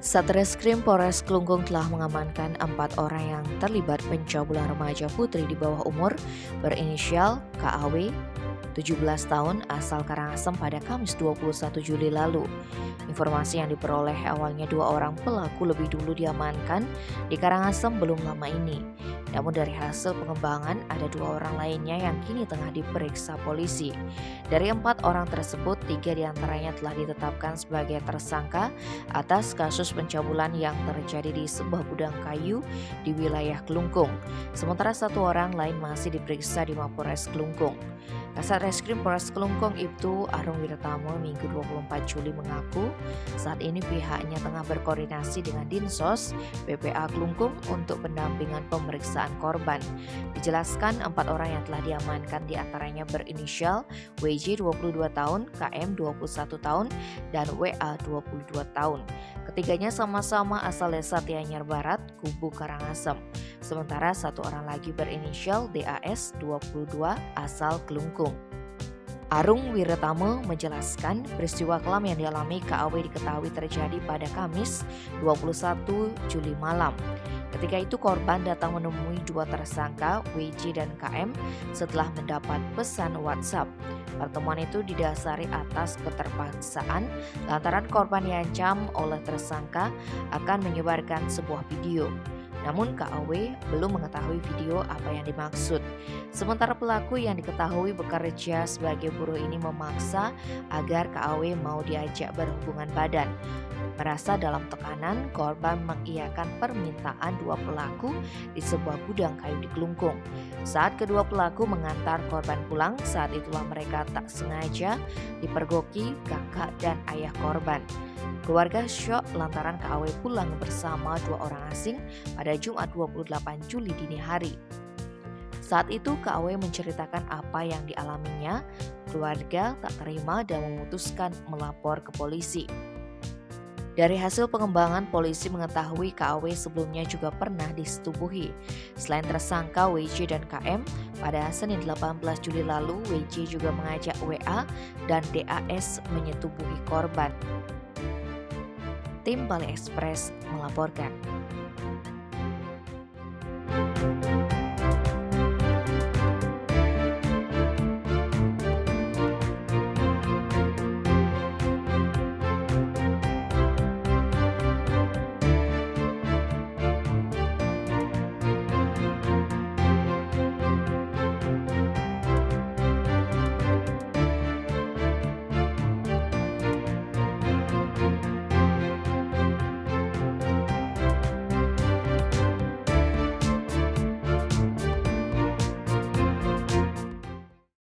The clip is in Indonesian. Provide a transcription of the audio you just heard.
Satreskrim Polres Klungkung telah mengamankan 4 orang yang terlibat pencabulan remaja putri di bawah umur berinisial KAW, 17 tahun, asal Karangasem pada Kamis 21 Juli lalu. Informasi yang diperoleh awalnya 2 orang pelaku lebih dulu diamankan di Karangasem belum lama ini. Namun dari hasil pengembangan ada 2 orang lainnya yang kini tengah diperiksa polisi. Dari 4 orang tersebut, 3 diantaranya telah ditetapkan sebagai tersangka atas kasus pencabulan yang terjadi di sebuah gudang kayu di wilayah Klungkung. Sementara 1 orang lain masih diperiksa di Mapolres Klungkung. Kasat Reskrim Polres Klungkung Ibtu Arung Wiratamo Minggu 24 Juli mengaku saat ini pihaknya tengah berkoordinasi dengan Dinsos PPA Klungkung untuk pendampingan pemeriksaan korban. Dijelaskan 4 orang yang telah diamankan diantaranya berinisial WJ 22 tahun, KM 21 tahun, dan WA 22 tahun. Ketiganya sama-sama asal desa Tianyar Barat, Kubu Karangasem. Sementara 1 orang lagi berinisial DAS 22 asal Klungkung. Arung Wiratamo menjelaskan peristiwa kelam yang dialami KAW diketahui terjadi pada Kamis 21 Juli malam. Ketika itu korban datang menemui 2 tersangka WJ dan KM setelah mendapat pesan WhatsApp. Pertemuan itu didasari atas keterpaksaan lantaran korban diancam oleh tersangka akan menyebarkan sebuah video. Namun KAW belum mengetahui video apa yang dimaksud. Sementara pelaku yang diketahui bekerja sebagai buruh ini memaksa agar KAW mau diajak berhubungan badan. Merasa dalam tekanan, korban mengiyakan permintaan 2 pelaku di sebuah gudang kayu di Klungkung. Saat kedua pelaku mengantar korban pulang, saat itulah mereka tak sengaja dipergoki kakak dan ayah korban. Keluarga syok lantaran KAW pulang bersama 2 orang asing pada Jumat 28 Juli dini hari. Saat itu KAW menceritakan apa yang dialaminya, keluarga tak terima dan memutuskan melapor ke polisi. Dari hasil pengembangan, polisi mengetahui KAW sebelumnya juga pernah disetubuhi. Selain tersangka WJ dan KM, pada Senin 18 Juli lalu WJ juga mengajak WA dan DAS menyetubuhi korban. Tim Bali Express melaporkan.